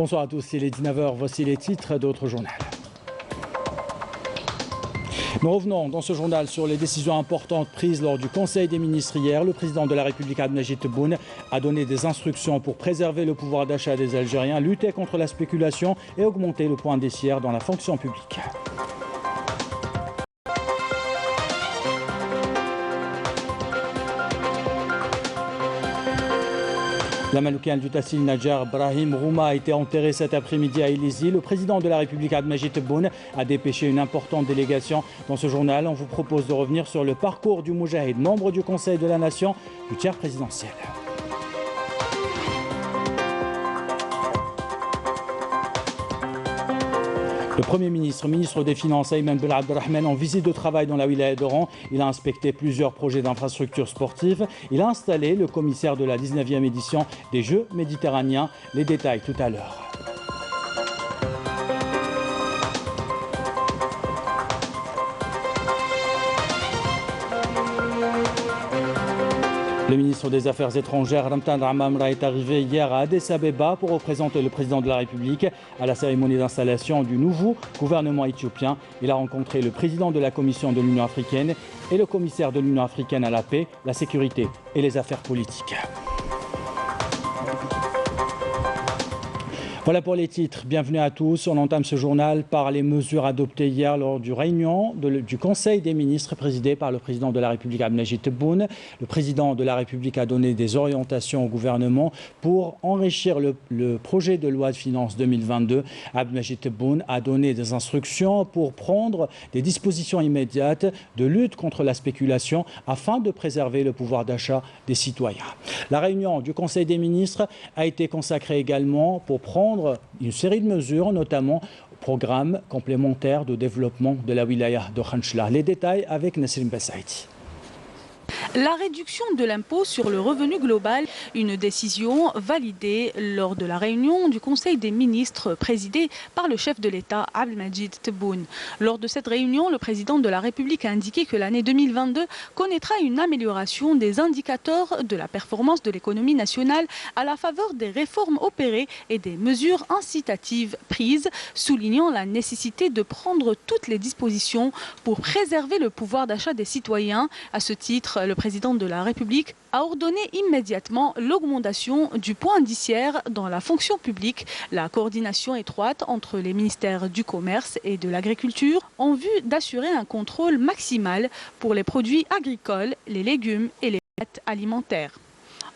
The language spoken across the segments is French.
Bonsoir à tous, il est 19h, voici les titres d'autres journaux. Nous revenons dans ce journal sur les décisions importantes prises lors du Conseil des ministres hier. Le président de la République, Abdelmadjid Tebboune, a donné des instructions pour préserver le pouvoir d'achat des Algériens, lutter contre la spéculation et augmenter le point d'essier dans la fonction publique. La Maloukienne du Tassil Nadjar Brahim Rouma a été enterré cet après-midi à Ilizi. Le président de la République, Abdelmadjid Tebboune, a dépêché une importante délégation. Dans ce journal, on vous propose de revenir sur le parcours du Moujahid, membre du Conseil de la Nation du tiers présidentiel. Le Premier ministre, ministre des Finances, Ayman Ben Abdelrahman, en visite de travail dans la wilaya d'Oran. Il a inspecté plusieurs projets d'infrastructures sportives. Il a installé le commissaire de la 19e édition des Jeux méditerranéens. Les détails tout à l'heure. Le ministre des Affaires étrangères, Ramtan Ramamra, est arrivé hier à Addis Abeba pour représenter le président de la République à la cérémonie d'installation du nouveau gouvernement éthiopien. Il a rencontré le président de la Commission de l'Union africaine et le commissaire de l'Union africaine à la paix, la sécurité et les affaires politiques. Voilà pour les titres. Bienvenue à tous. On entame ce journal par les mesures adoptées hier lors du réunion du Conseil des ministres présidé par le président de la République, Abdelmadjid Tebboune. Le président de la République a donné des orientations au gouvernement pour enrichir le projet de loi de finances 2022. Abdelmadjid Tebboune a donné des instructions pour prendre des dispositions immédiates de lutte contre la spéculation afin de préserver le pouvoir d'achat des citoyens. La réunion du Conseil des ministres a été consacrée également pour prendre une série de mesures, notamment programme complémentaire de développement de la wilaya de Khanchla. Les détails avec Nasrin Bessaïti. La réduction de l'impôt sur le revenu global, une décision validée lors de la réunion du Conseil des ministres présidé par le chef de l'État, Abdelmadjid Tebboune. Lors de cette réunion, le président de la République a indiqué que l'année 2022 connaîtra une amélioration des indicateurs de la performance de l'économie nationale à la faveur des réformes opérées et des mesures incitatives prises, soulignant la nécessité de prendre toutes les dispositions pour préserver le pouvoir d'achat des citoyens. À ce titre, le président de la République a ordonné immédiatement l'augmentation du point indiciaire dans la fonction publique, la coordination étroite entre les ministères du Commerce et de l'Agriculture en vue d'assurer un contrôle maximal pour les produits agricoles, les légumes et les prêts alimentaires.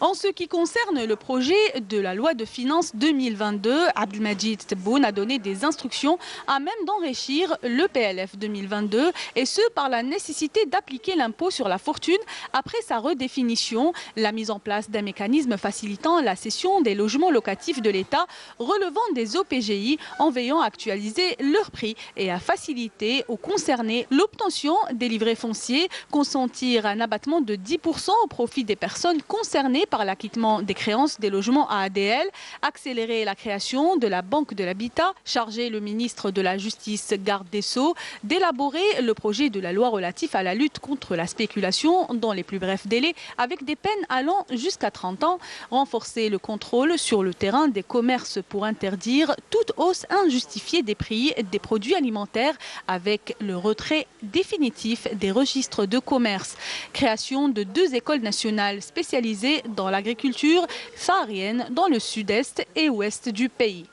En ce qui concerne le projet de la loi de finances 2022, Abdelmadjid Tebboune a donné des instructions à même d'enrichir le PLF 2022 et ce par la nécessité d'appliquer l'impôt sur la fortune après sa redéfinition, la mise en place d'un mécanisme facilitant la cession des logements locatifs de l'État relevant des OPGI en veillant à actualiser leur prix et à faciliter aux concernés l'obtention des livrets fonciers, consentir un abattement de 10% au profit des personnes concernées par l'acquittement des créances des logements à ADL, accélérer la création de la Banque de l'Habitat, charger le ministre de la Justice, garde des Sceaux, d'élaborer le projet de la loi relatif à la lutte contre la spéculation dans les plus brefs délais avec des peines allant jusqu'à 30 ans, renforcer le contrôle sur le terrain des commerces pour interdire toute hausse injustifiée des prix des produits alimentaires avec le retrait définitif des registres de commerce, création de 2 écoles nationales spécialisées dans l'agriculture saharienne dans le sud-est et ouest du pays.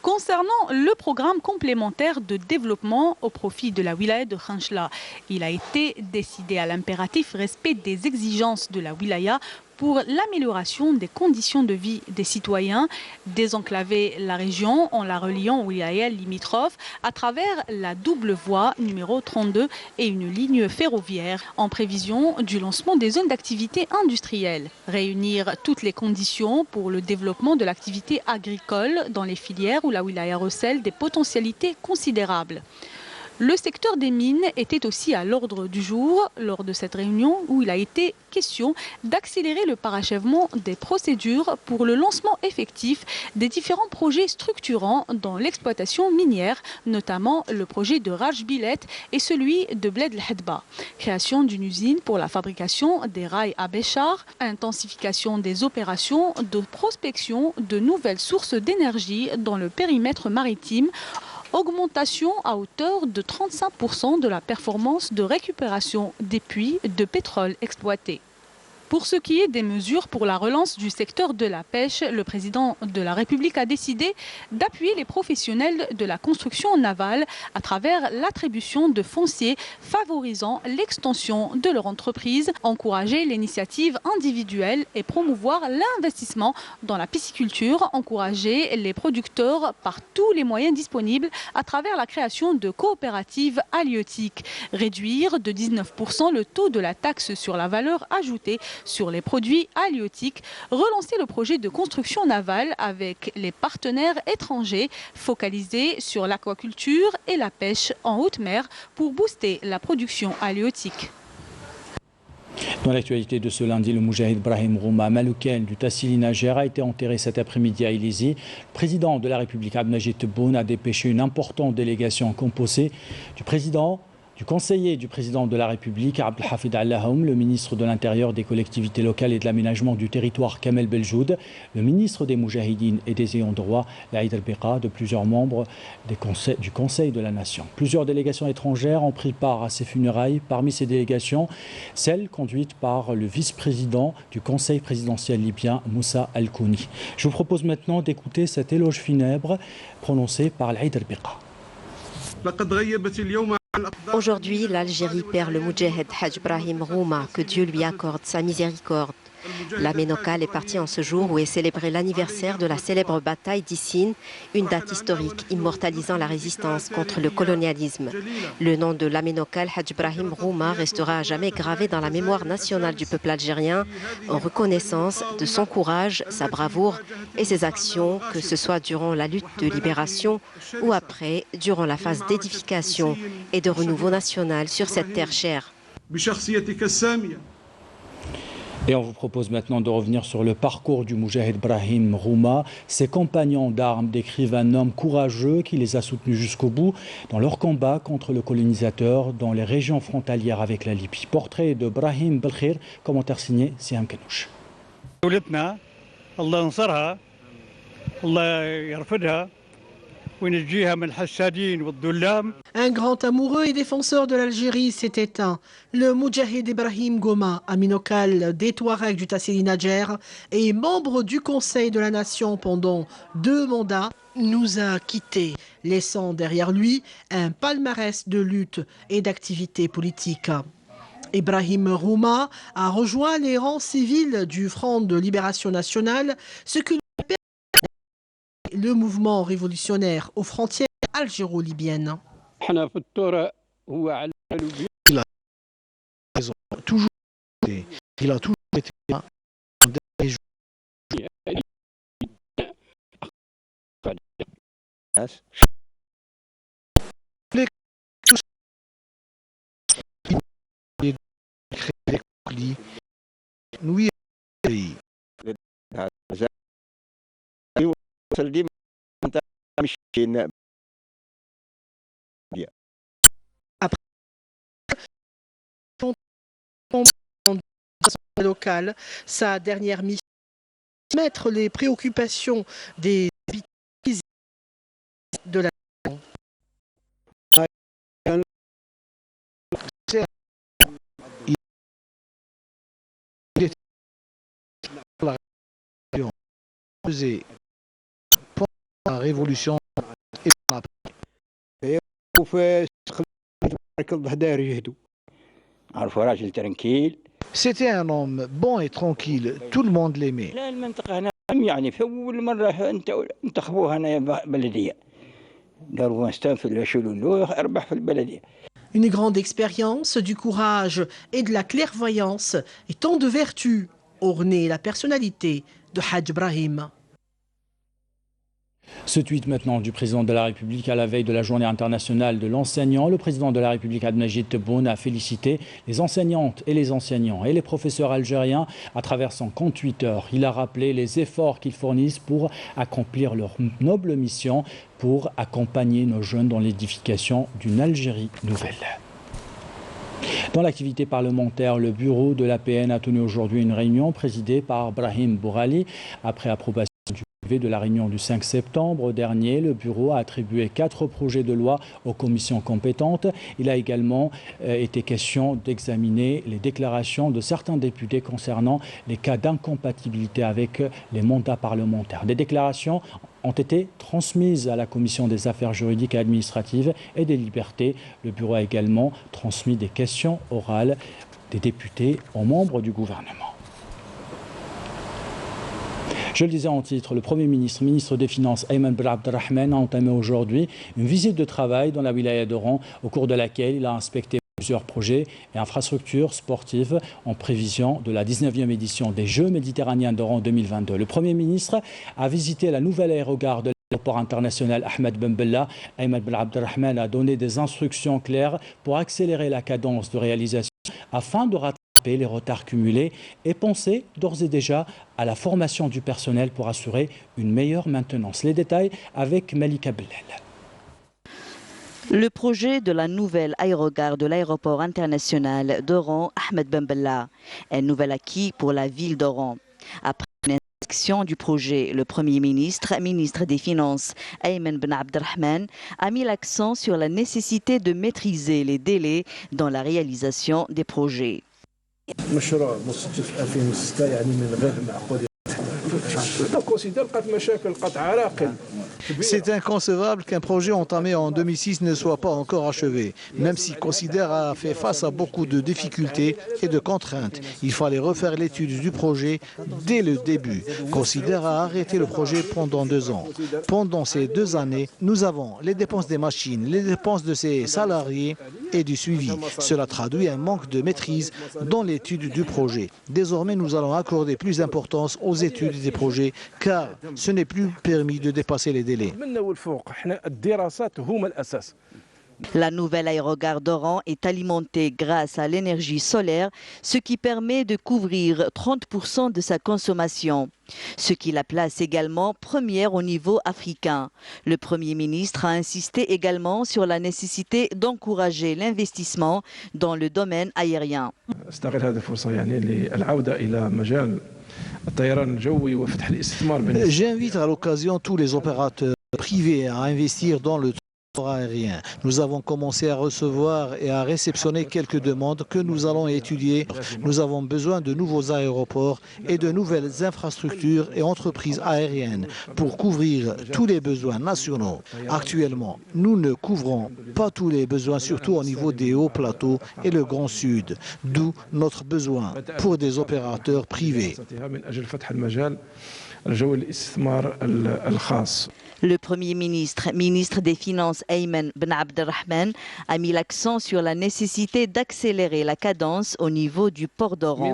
Concernant le programme complémentaire de développement au profit de la wilaya de Khanchla, il a été décidé à l'impératif respect des exigences de la wilaya pour l'amélioration des conditions de vie des citoyens, désenclaver la région en la reliant aux wilayas limitrophes à travers la double voie numéro 32 et une ligne ferroviaire en prévision du lancement des zones d'activité industrielle. Réunir toutes les conditions pour le développement de l'activité agricole dans les filières où la wilaya recèle des potentialités considérables. Le secteur des mines était aussi à l'ordre du jour lors de cette réunion où il a été question d'accélérer le parachèvement des procédures pour le lancement effectif des différents projets structurants dans l'exploitation minière, notamment le projet de Raj Bilet et celui de Bled El Hadba. Création d'une usine pour la fabrication des rails à Béchar, intensification des opérations de prospection de nouvelles sources d'énergie dans le périmètre maritime, augmentation à hauteur de 35% de la performance de récupération des puits de pétrole exploités. Pour ce qui est des mesures pour la relance du secteur de la pêche, le président de la République a décidé d'appuyer les professionnels de la construction navale à travers l'attribution de fonciers favorisant l'extension de leur entreprise, encourager l'initiative individuelle et promouvoir l'investissement dans la pisciculture, encourager les producteurs par tous les moyens disponibles à travers la création de coopératives halieutiques, réduire de 19% le taux de la taxe sur la valeur ajoutée sur les produits halieutiques, relancer le projet de construction navale avec les partenaires étrangers focalisés sur l'aquaculture et la pêche en haute mer pour booster la production halieutique. Dans l'actualité de ce lundi, le Moujahid Brahim Rouma Malouken du Tassili Najer a été enterré cet après-midi à Ilizi. Le président de la République Abdelmajid Tebboune a dépêché une importante délégation composée du conseiller du président de la République, Abdelhafid Allahoum, le ministre de l'Intérieur, des collectivités locales et de l'aménagement du territoire, Kamel Beljoud, le ministre des Moujahidines et des ayants droit, Laïd El-Biqa, de plusieurs membres du Conseil de la Nation. Plusieurs délégations étrangères ont pris part à ces funérailles. Parmi ces délégations, celle conduite par le vice-président du Conseil présidentiel libyen, Moussa Al-Kouni. Je vous propose maintenant d'écouter cet éloge funèbre prononcé par Laïd El-Biqa. Aujourd'hui, l'Algérie perd le Moudjahed Hadj Brahim Rouma, que Dieu lui accorde sa miséricorde. La Ménocale est partie en ce jour où est célébré l'anniversaire de la célèbre bataille d'Issine, une date historique immortalisant la résistance contre le colonialisme. Le nom de la Ménocale Hadj Brahim Rouma restera à jamais gravé dans la mémoire nationale du peuple algérien en reconnaissance de son courage, sa bravoure et ses actions, que ce soit durant la lutte de libération ou après, durant la phase d'édification et de renouveau national sur cette terre chère. Et on vous propose maintenant de revenir sur le parcours du Moujahid Brahim Rouma. Ses compagnons d'armes décrivent un homme courageux qui les a soutenus jusqu'au bout dans leur combat contre le colonisateur dans les régions frontalières avec la Libye. Portrait de Brahim Belkhir, commentaire signé Siam Kenouch. Un grand amoureux et défenseur de l'Algérie s'est éteint. Le Moudjahid Ibrahim Gouma, aminokal des Touaregs du Tassili Najer et membre du Conseil de la Nation pendant 2 mandats, nous a quittés, laissant derrière lui un palmarès de lutte et d'activité politique. Ibrahim Rouma a rejoint les rangs civils du Front de Libération Nationale, ce qui le mouvement révolutionnaire aux frontières algéro-libyennes. Il a toujours été après locale, sa dernière mission, mettre les préoccupations des habitants de la la révolution et c'était un homme bon et tranquille, tout le monde l'aimait. Une grande expérience, du courage et de la clairvoyance et tant de vertus ornaient la personnalité de Hadj Brahim. Ce tweet maintenant du président de la République à la veille de la journée internationale de l'enseignant. Le président de la République Abdelmajid Tebboune a félicité les enseignantes et les enseignants et les professeurs algériens à travers son compte Twitter. Il a rappelé les efforts qu'ils fournissent pour accomplir leur noble mission, pour accompagner nos jeunes dans l'édification d'une Algérie nouvelle. Dans l'activité parlementaire, le bureau de l'APN a tenu aujourd'hui une réunion présidée par Brahim Bourali. Après approbation de la réunion du 5 septembre dernier, le bureau a attribué 4 projets de loi aux commissions compétentes. Il a également été question d'examiner les déclarations de certains députés concernant les cas d'incompatibilité avec les mandats parlementaires. Des déclarations ont été transmises à la commission des affaires juridiques et administratives et des libertés. Le bureau a également transmis des questions orales des députés aux membres du gouvernement. Je le disais en titre, le Premier ministre, ministre des Finances, Ayman Ben Abdelrahman, a entamé aujourd'hui une visite de travail dans la wilaya d'Oran, au cours de laquelle il a inspecté plusieurs projets et infrastructures sportives en prévision de la 19e édition des Jeux méditerranéens d'Oran 2022. Le Premier ministre a visité la nouvelle aérogare de l'aéroport international Ahmed Ben Bella. Ayman Ben Abdelrahman a donné des instructions claires pour accélérer la cadence de réalisation afin de rattraper les retards cumulés et penser d'ores et déjà à la formation du personnel pour assurer une meilleure maintenance. Les détails avec Malika Bellel. Le projet de la nouvelle aérogare de l'aéroport international d'Oran, Ahmed Ben Bella, un nouvel acquis pour la ville d'Oran. Après une inspection du projet, le Premier ministre, ministre des Finances, Ayman Ben Abdelrahman, a mis l'accent sur la nécessité de maîtriser les délais dans la réalisation des projets. مشروع مستف 2006 يعني من غير معقول. C'est inconcevable qu'un projet entamé en 2006 ne soit pas encore achevé. Même si Consider a fait face à beaucoup de difficultés et de contraintes, il fallait refaire l'étude du projet dès le début. Consider a arrêté le projet pendant 2 ans. Pendant ces 2 années, nous avons les dépenses des machines, les dépenses de ses salariés et du suivi. Cela traduit un manque de maîtrise dans l'étude du projet. Désormais, nous allons accorder plus d'importance aux études des projets, car ce n'est plus permis de dépasser les délais. La nouvelle aérogare d'Oran est alimentée grâce à l'énergie solaire, ce qui permet de couvrir 30% de sa consommation, ce qui la place également première au niveau africain. Le Premier ministre a insisté également sur la nécessité d'encourager l'investissement dans le domaine aérien. J'invite à l'occasion tous les opérateurs privés à investir dans le transport aérien. Nous avons commencé à recevoir et à réceptionner quelques demandes que nous allons étudier. Nous avons besoin de nouveaux aéroports et de nouvelles infrastructures et entreprises aériennes pour couvrir tous les besoins nationaux. Actuellement, nous ne couvrons pas tous les besoins, surtout au niveau des hauts plateaux et le Grand Sud, d'où notre besoin pour des opérateurs privés. Le Premier ministre, ministre des Finances Ayman Ben Abdelrahman, a mis l'accent sur la nécessité d'accélérer la cadence au niveau du port d'Oran.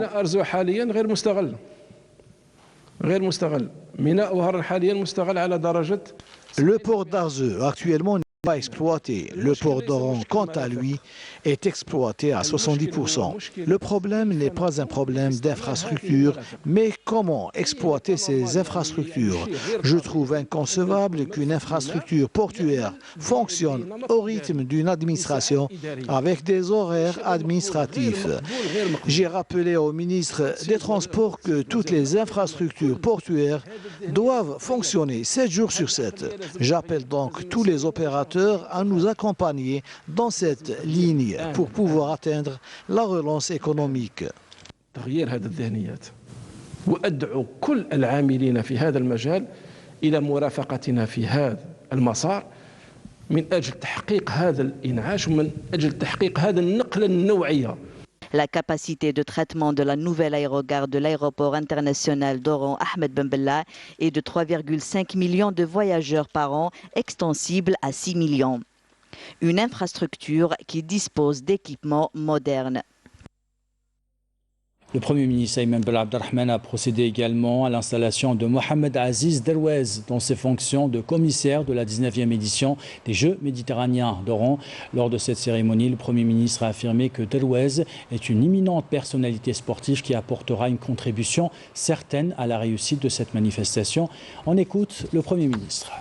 Le port d'Arzeu, actuellement, n'est pas exploité. Le port d'Oran, quant à lui, est exploité à 70%. Le problème n'est pas un problème d'infrastructure, mais comment exploiter ces infrastructures. Je trouve inconcevable qu'une infrastructure portuaire fonctionne au rythme d'une administration avec des horaires administratifs. J'ai rappelé au ministre des Transports que toutes les infrastructures portuaires doivent fonctionner 7 jours sur 7. J'appelle donc tous les opérateurs à nous accompagner dans cette ligne pour pouvoir atteindre la relance économique. وأدعو كل العاملين في هذا المجال إلى مرافقتنا في هذا المسار من أجل تحقيق هذا الإنعاش ومن أجل تحقيق هذا النقلة النوعية. La capacité de traitement de la nouvelle aérogare de l'aéroport international d'Oran Ahmed Ben Bella est de 3,5 millions de voyageurs par an, extensible à 6 millions. Une infrastructure qui dispose d'équipements modernes. Le Premier ministre Ayman Ben Abdelrahman a procédé également à l'installation de Mohamed Aziz Derouez dans ses fonctions de commissaire de la 19e édition des Jeux méditerranéens d'Oran. Lors de cette cérémonie, le Premier ministre a affirmé que Derouez est une imminente personnalité sportive qui apportera une contribution certaine à la réussite de cette manifestation. On écoute le Premier ministre.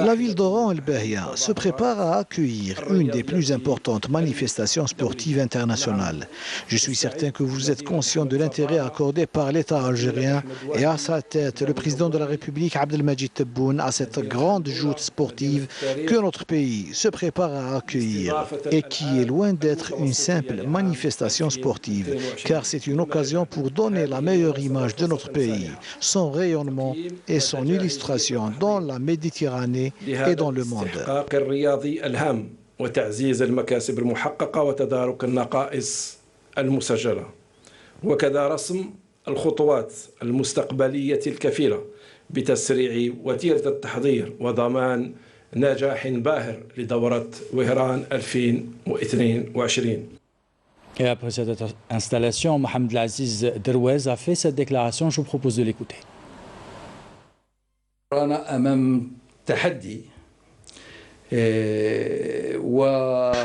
La ville d'Oran El-Bahia se prépare à accueillir une des plus importantes manifestations sportives internationales. Je suis certain que vous êtes conscient de l'intérêt accordé par l'État algérien et à sa tête le président de la République Abdelmajid Tebboune à cette grande joute sportive que notre pays se prépare à accueillir et qui est loin d'être une simple manifestation sportive, car c'est une occasion pour donner la meilleure image de notre pays, son rayonnement et son illustration dans la Méditerranée et dans le monde. وتعزيز المكاسب المحققة وتدارك النقائص المسجلة وكذا رسم الخطوات المستقبلية الكفيلة بتسريع وتيرة التحضير وضمان نجاح باهر لدورة وهران 2022. Et après cette installation, Mohamed Aziz Derouez a fait cette déclaration. Je vous propose de l'écouter.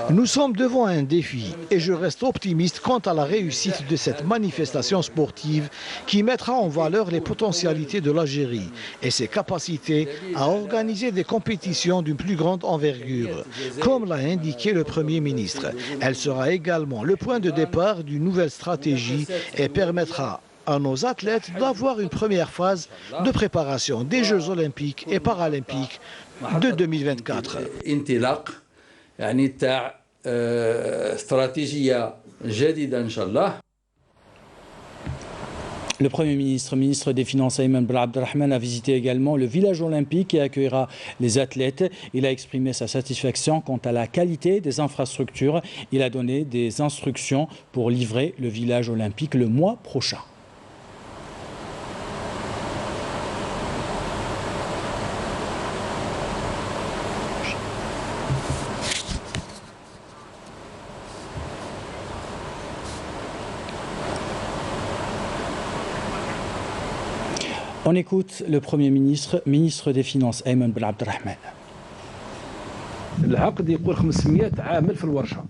Nous sommes devant un défi et je reste optimiste quant à la réussite de cette manifestation sportive qui mettra en valeur les potentialités de l'Algérie et ses capacités à organiser des compétitions d'une plus grande envergure. Comme l'a indiqué le Premier ministre, elle sera également le point de départ d'une nouvelle stratégie et permettra à nos athlètes d'avoir une première phase de préparation des Jeux olympiques et paralympiques de 2024. Le Premier ministre, ministre des Finances Ayman Ben Abdelrahman a visité également le village olympique et accueillera les athlètes. Il a exprimé sa satisfaction quant à la qualité des infrastructures. Il a donné des instructions pour livrer le village olympique le mois prochain. On écoute le Premier ministre, ministre des Finances, Ayman Ben Abdelrahman. العقد يقول 500 عامل في الورشة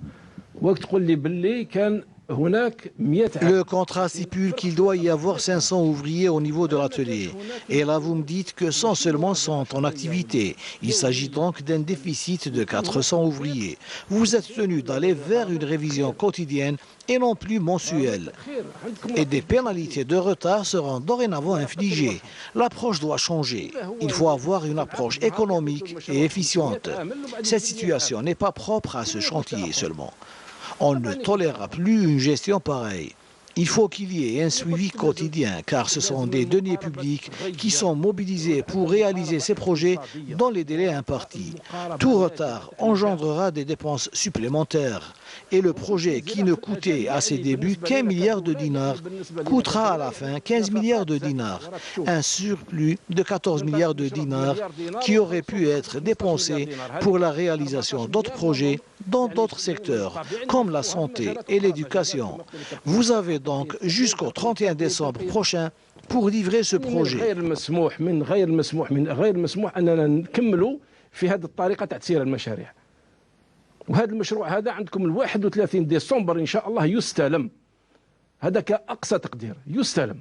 وقت تقول لي باللي كان Le contrat stipule qu'il doit y avoir 500 ouvriers au niveau de l'atelier. Et là, vous me dites que 100 seulement sont en activité. Il s'agit donc d'un déficit de 400 ouvriers. Vous êtes tenu d'aller vers une révision quotidienne et non plus mensuelle. Et des pénalités de retard seront dorénavant infligées. L'approche doit changer. Il faut avoir une approche économique et efficiente. Cette situation n'est pas propre à ce chantier seulement. On ne tolérera plus une gestion pareille. Il faut qu'il y ait un suivi quotidien, car ce sont des deniers publics qui sont mobilisés pour réaliser ces projets dans les délais impartis. Tout retard engendrera des dépenses supplémentaires. Et le projet qui ne coûtait à ses débuts qu'1 milliard de dinars coûtera à la fin 15 milliards de dinars. Un surplus de 14 milliards de dinars qui aurait pu être dépensé pour la réalisation d'autres projets dans d'autres secteurs, comme la santé et l'éducation. Vous avez donc jusqu'au 31 décembre prochain pour livrer ce projet. وهذا المشروع هذا عندكم 31 ديسمبر إن شاء الله يستلم. هذا كأقصى تقدير يستلم.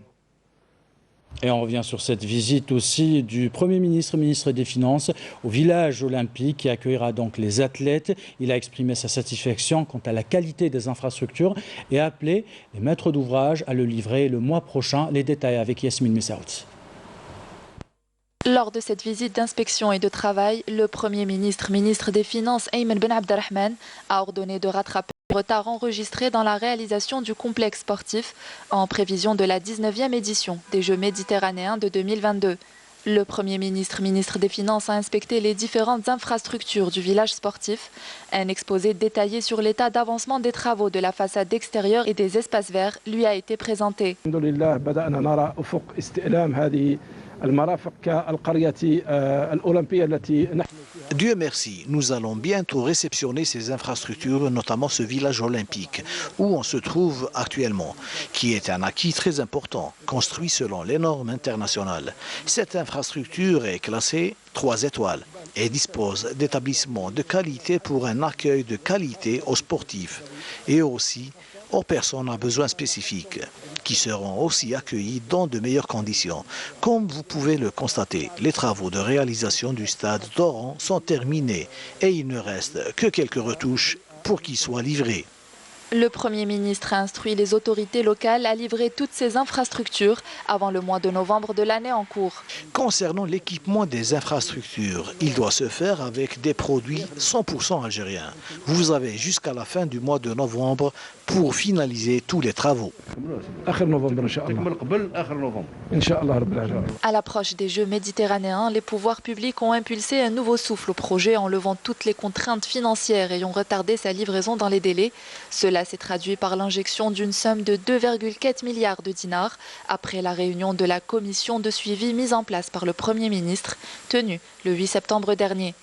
Et on revient sur cette visite aussi du Premier ministre, ministre des Finances, au village olympique qui accueillera donc les athlètes. Il a exprimé sa satisfaction quant à la qualité des infrastructures et a appelé les maîtres d'ouvrage à le livrer le mois prochain. Les détails avec Yasmine Messaoudi. Lors de cette visite d'inspection et de travail, le Premier ministre, ministre des Finances, Ayman Ben Abdelrahman, a ordonné de rattraper le retard enregistré dans la réalisation du complexe sportif en prévision de la 19e édition des Jeux méditerranéens de 2022. Le Premier ministre, ministre des Finances, a inspecté les différentes infrastructures du village sportif. Un exposé détaillé sur l'état d'avancement des travaux de la façade extérieure et des espaces verts lui a été présenté. Dieu merci, nous allons bientôt réceptionner ces infrastructures, notamment ce village olympique où on se trouve actuellement, qui est un acquis très important, construit selon les normes internationales. Cette infrastructure est classée 3 étoiles et dispose d'établissements de qualité pour un accueil de qualité aux sportifs et aussi aux personnes à besoins spécifiques, qui seront aussi accueillis dans de meilleures conditions. Comme vous pouvez le constater, les travaux de réalisation du stade d'Oran sont terminés et il ne reste que quelques retouches pour qu'il soit livré. Le Premier ministre a instruit les autorités locales à livrer toutes ces infrastructures avant le mois de novembre de l'année en cours. Concernant l'équipement des infrastructures, il doit se faire avec des produits 100% algériens. Vous avez jusqu'à la fin du mois de novembre pour finaliser tous les travaux. À l'approche des Jeux méditerranéens, les pouvoirs publics ont impulsé un nouveau souffle au projet en levant toutes les contraintes financières ayant retardé sa livraison dans les délais. Cela s'est traduit par l'injection d'une somme de 2,4 milliards de dinars après la réunion de la commission de suivi mise en place par le Premier ministre, tenue le 8 septembre dernier.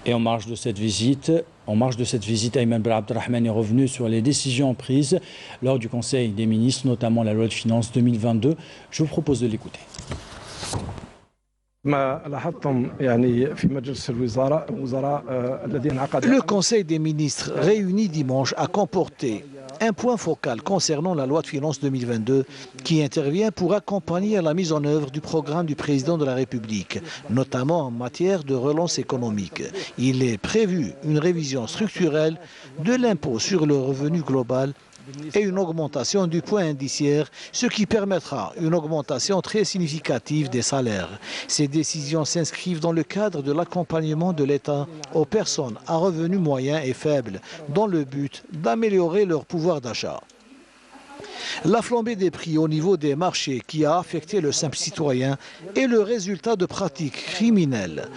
Et en marge de cette visite, Ayman Ben Abdelrahman est revenu sur les décisions prises lors du Conseil des ministres, notamment la loi de finances 2022. Je vous propose de l'écouter. Le Conseil des ministres réuni dimanche a comporté un point focal concernant la loi de finances 2022 qui intervient pour accompagner la mise en œuvre du programme du président de la République, notamment en matière de relance économique. Il est prévu une révision structurelle de l'impôt sur le revenu global et une augmentation du point indiciaire, ce qui permettra une augmentation très significative des salaires. Ces décisions s'inscrivent dans le cadre de l'accompagnement de l'État aux personnes à revenus moyens et faibles, dans le but d'améliorer leur pouvoir d'achat. La flambée des prix au niveau des marchés qui a affecté le simple citoyen est le résultat de pratiques criminelles.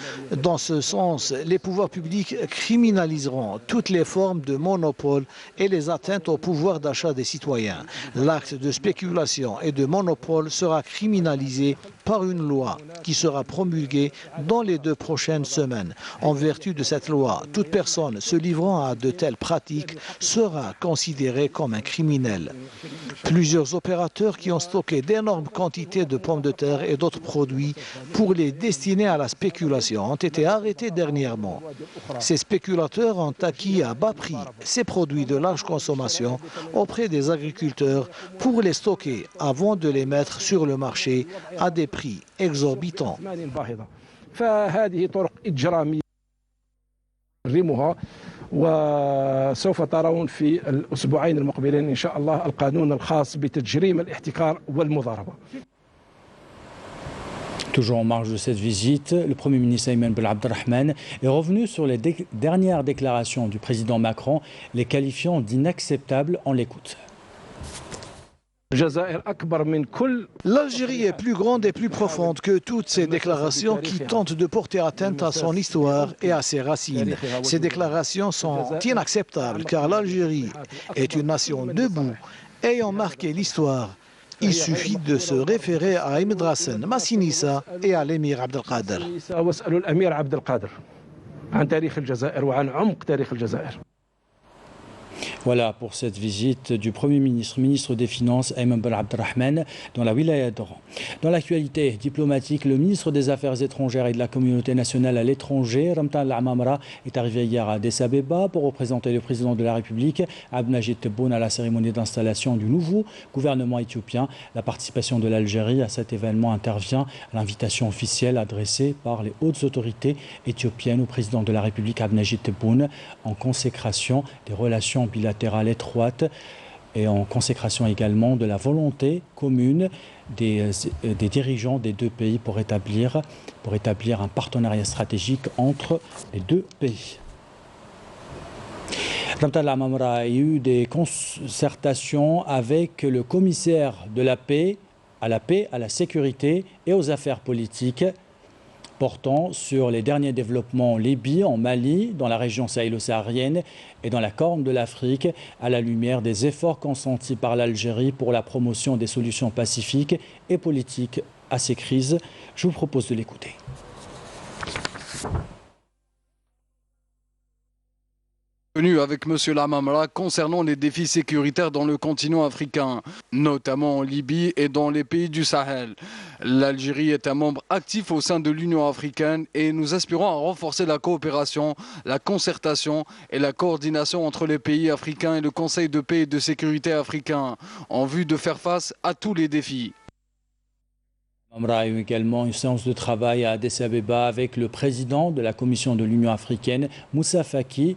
Dans ce sens, les pouvoirs publics criminaliseront toutes les formes de monopole et les atteintes au pouvoir d'achat des citoyens. L'acte de spéculation et de monopole sera criminalisé par une loi qui sera promulguée dans les 2 prochaines semaines. En vertu de cette loi, toute personne se livrant à de telles pratiques sera considérée comme un criminel. Plusieurs opérateurs qui ont stocké d'énormes quantités de pommes de terre et d'autres produits pour les destiner à la spéculation ont été arrêtés dernièrement. Ces spéculateurs ont acquis à bas prix ces produits de large consommation auprès des agriculteurs pour les stocker avant de les mettre sur le marché à des prix exorbitants. وسوف ترون في الأسبوعين المقبلين إن شاء الله القانون الخاص بتجريم الاحتكار والمضاربة. Toujours en marge de cette visite, le Premier ministre Ayman Ben Abdelrahman est revenu sur les dernières déclarations du président Macron, les qualifiant d'inacceptables. On l'écoute. L'Algérie est plus grande et plus profonde que toutes ces déclarations qui tentent de porter atteinte à son histoire et à ses racines. Ces déclarations sont inacceptables car l'Algérie est une nation debout, ayant marqué l'histoire. Il suffit de se référer à Ahmed Rassen, Massinissa et à l'émir Abdelkader. Voilà pour cette visite du Premier ministre, ministre des Finances, Ayman Ben Abdelrahman, dans la wilaya d'Oran. Dans l'actualité diplomatique, le ministre des Affaires étrangères et de la communauté nationale à l'étranger, Ramtan Al-Amamra, est arrivé hier à Addis Abeba pour représenter le président de la République, Abdelmajid Tebboune, à la cérémonie d'installation du nouveau gouvernement éthiopien. La participation de l'Algérie à cet événement intervient à l'invitation officielle adressée par les hautes autorités éthiopiennes au président de la République, Abdelmajid Tebboune, en consécration des relations bilatérales étroites et en consécration également de la volonté commune des dirigeants des 2 pays pour établir un partenariat stratégique entre les 2 pays. Ramtan Al-Amamra a eu des concertations avec le commissaire de la paix à la paix, à la sécurité et aux affaires politiques, portant sur les derniers développements en Libye, en Mali, dans la région sahélo-saharienne et dans la Corne de l'Afrique, à la lumière des efforts consentis par l'Algérie pour la promotion des solutions pacifiques et politiques à ces crises. Je vous propose de l'écouter. Avec M. Lamamra concernant les défis sécuritaires dans le continent africain, notamment en Libye et dans les pays du Sahel. L'Algérie est un membre actif au sein de l'Union africaine et nous aspirons à renforcer la coopération, la concertation et la coordination entre les pays africains et le Conseil de paix et de sécurité africain en vue de faire face à tous les défis. On a eu également une séance de travail à Addis Abeba avec le président de la Commission de l'Union africaine, Moussa Faki,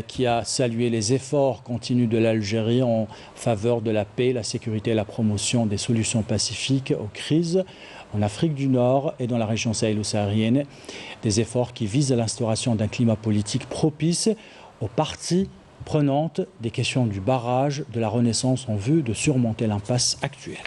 qui a salué les efforts continus de l'Algérie en faveur de la paix, la sécurité et la promotion des solutions pacifiques aux crises en Afrique du Nord et dans la région sahélo-saharienne. Des efforts qui visent à l'instauration d'un climat politique propice aux parties prenantes des questions du barrage de la Renaissance en vue de surmonter l'impasse actuelle.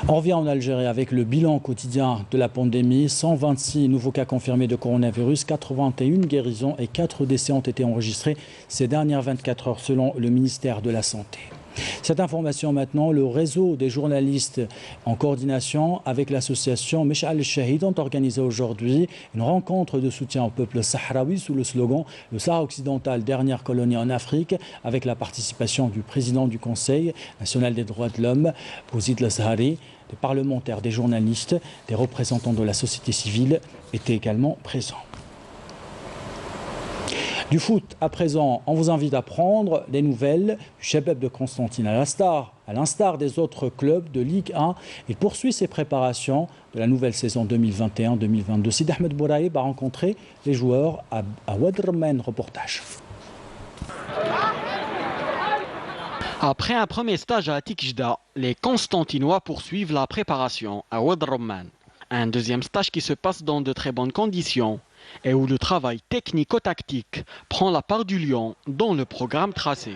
On revient en Algérie avec le bilan quotidien de la pandémie. 126 nouveaux cas confirmés de coronavirus, 81 guérisons et 4 décès ont été enregistrés ces dernières 24 heures selon le ministère de la Santé. Cette information maintenant, le réseau des journalistes en coordination avec l'association Mesh'al al-Shahid ont organisé aujourd'hui une rencontre de soutien au peuple sahraoui sous le slogan « Le Sahara occidental, dernière colonie en Afrique » avec la participation du président du Conseil national des droits de l'homme, Bouzid El-Zahari, des parlementaires, des journalistes, des représentants de la société civile étaient également présents. Du foot, à présent, on vous invite à prendre des nouvelles du Chabab de Constantine. À l'instar des autres clubs de Ligue 1, il poursuit ses préparations de la nouvelle saison 2021-2022. Sid Ahmed Bouraïb a rencontré les joueurs à Wad Rumman. Reportage. Après un premier stage à Tikjda, les Constantinois poursuivent la préparation à Wad Rumman. Un deuxième stage qui se passe dans de très bonnes conditions et où le travail technico-tactique prend la part du lion dans le programme tracé.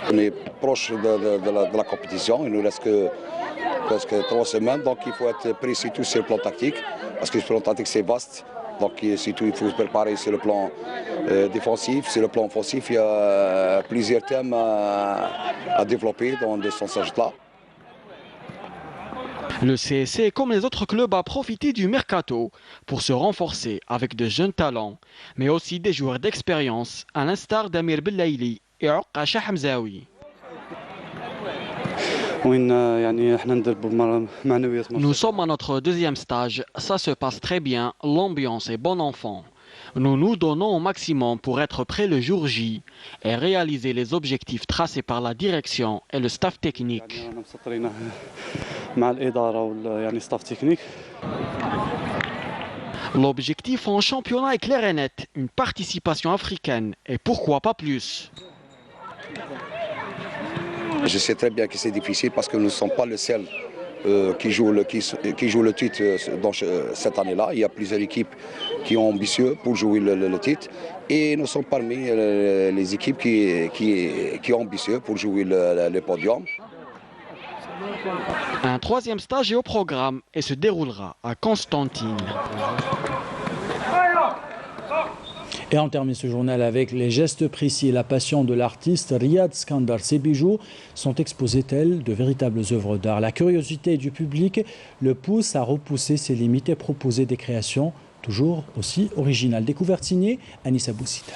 On est proche de la compétition, il nous reste que presque 3 semaines, donc il faut être précis tout sur le plan tactique, parce que le plan tactique c'est vaste, donc surtout il faut se préparer sur le plan défensif, sur le plan offensif, il y a plusieurs thèmes à développer dans ce stage-là. Le CSC, comme les autres clubs, a profité du mercato pour se renforcer avec de jeunes talents, mais aussi des joueurs d'expérience, à l'instar d'Amir Bellaili et Oukasha Hamzaoui. Nous sommes à notre deuxième stage, ça se passe très bien, l'ambiance est bon enfant. Nous nous donnons au maximum pour être prêts le jour J et réaliser les objectifs tracés par la direction et le staff technique. L'objectif en championnat est clair et net, une participation africaine et pourquoi pas plus. Je sais très bien que c'est difficile parce que nous ne sommes pas le seul qui joue le titre dans cette année-là. Il y a plusieurs équipes qui sont ambitieuses pour jouer le titre et nous sommes parmi les équipes qui sont ambitieuses pour jouer le podium. Un troisième stage est au programme et se déroulera à Constantine. Et on termine ce journal avec les gestes précis et la passion de l'artiste Riyad Skandar. Ses bijoux sont exposés tels de véritables œuvres d'art. La curiosité du public le pousse à repousser ses limites et proposer des créations toujours aussi originales. Découverte signée Anissa Boussita.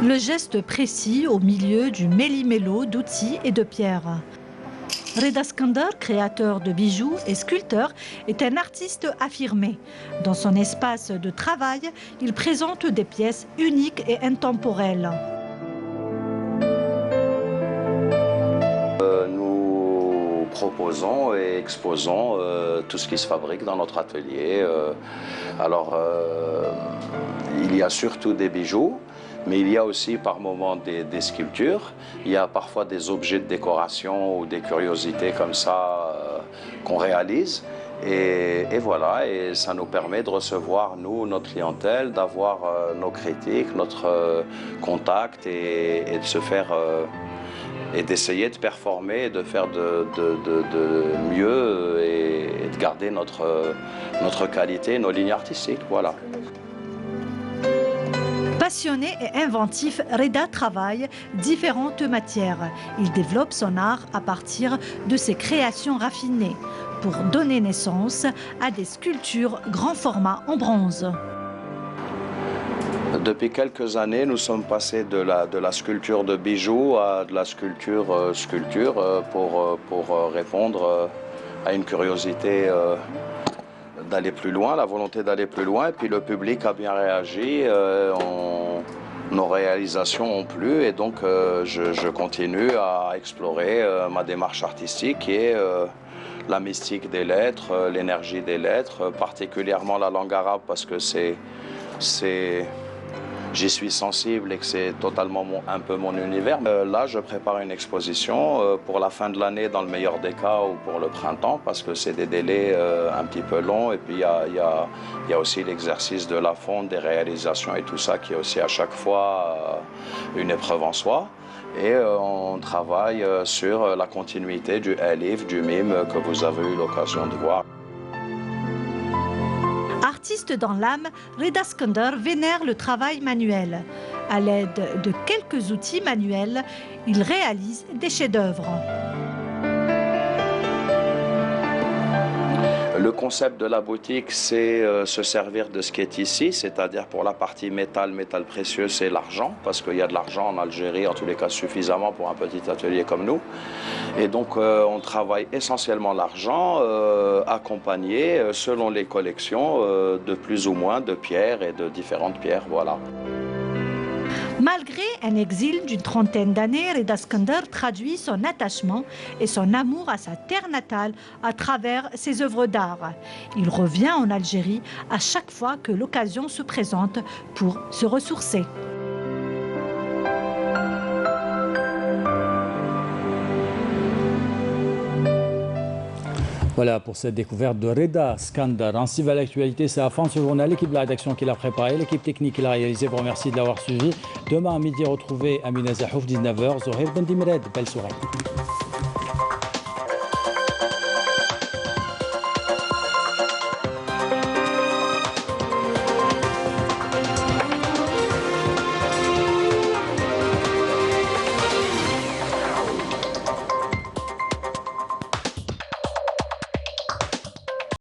Le geste précis au milieu du méli-mélo d'outils et de pierres. Riyad Skandar, créateur de bijoux et sculpteur, est un artiste affirmé. Dans son espace de travail, il présente des pièces uniques et intemporelles. Nous proposons et exposons tout ce qui se fabrique dans notre atelier. Il y a surtout des bijoux. Mais il y a aussi par moments des sculptures, il y a parfois des objets de décoration ou des curiosités comme ça qu'on réalise. Et voilà, et ça nous permet de recevoir, nous, notre clientèle, d'avoir nos critiques, notre contact et de se faire et d'essayer de performer, de faire de mieux et de garder notre qualité, nos lignes artistiques. Voilà. Passionné et inventif, Reda travaille différentes matières. Il développe son art à partir de ses créations raffinées pour donner naissance à des sculptures grand format en bronze. Depuis quelques années, nous sommes passés de la sculpture de bijoux à de la sculpture pour répondre à une curiosité d'aller plus loin, la volonté d'aller plus loin. Et puis le public a bien réagi, nos réalisations ont plu et donc je continue à explorer ma démarche artistique qui est la mystique des lettres, l'énergie des lettres, particulièrement la langue arabe parce que j'y suis sensible et que c'est totalement un peu mon univers. Là, je prépare une exposition pour la fin de l'année dans le meilleur des cas ou pour le printemps parce que c'est des délais un petit peu longs et puis il y a aussi l'exercice de la fonte, des réalisations et tout ça qui est aussi à chaque fois une épreuve en soi. Et on travaille sur la continuité du alif, du mime que vous avez eu l'occasion de voir. Artiste dans l'âme, Reda Skender vénère le travail manuel. À l'aide de quelques outils manuels, il réalise des chefs-d'œuvre. Le concept de la boutique, c'est se servir de ce qui est ici, c'est-à-dire pour la partie métal précieux, c'est l'argent, parce qu'il y a de l'argent en Algérie, en tous les cas suffisamment pour un petit atelier comme nous. Et donc on travaille essentiellement l'argent, accompagné selon les collections de plus ou moins de pierres et de différentes pierres, voilà. Malgré un exil d'une trentaine d'années, Reda Skender traduit son attachement et son amour à sa terre natale à travers ses œuvres d'art. Il revient en Algérie à chaque fois que l'occasion se présente pour se ressourcer. Voilà pour cette découverte de Reda Skender. Ainsi va l'actualité, c'est la fin de ce journal. L'équipe de la rédaction qui l'a préparé, l'équipe technique qui l'a réalisé, vous remercie de l'avoir suivi. Demain à midi, retrouvez Amina Zahouf, 19h, Zohir Ben Dimred. Belle soirée.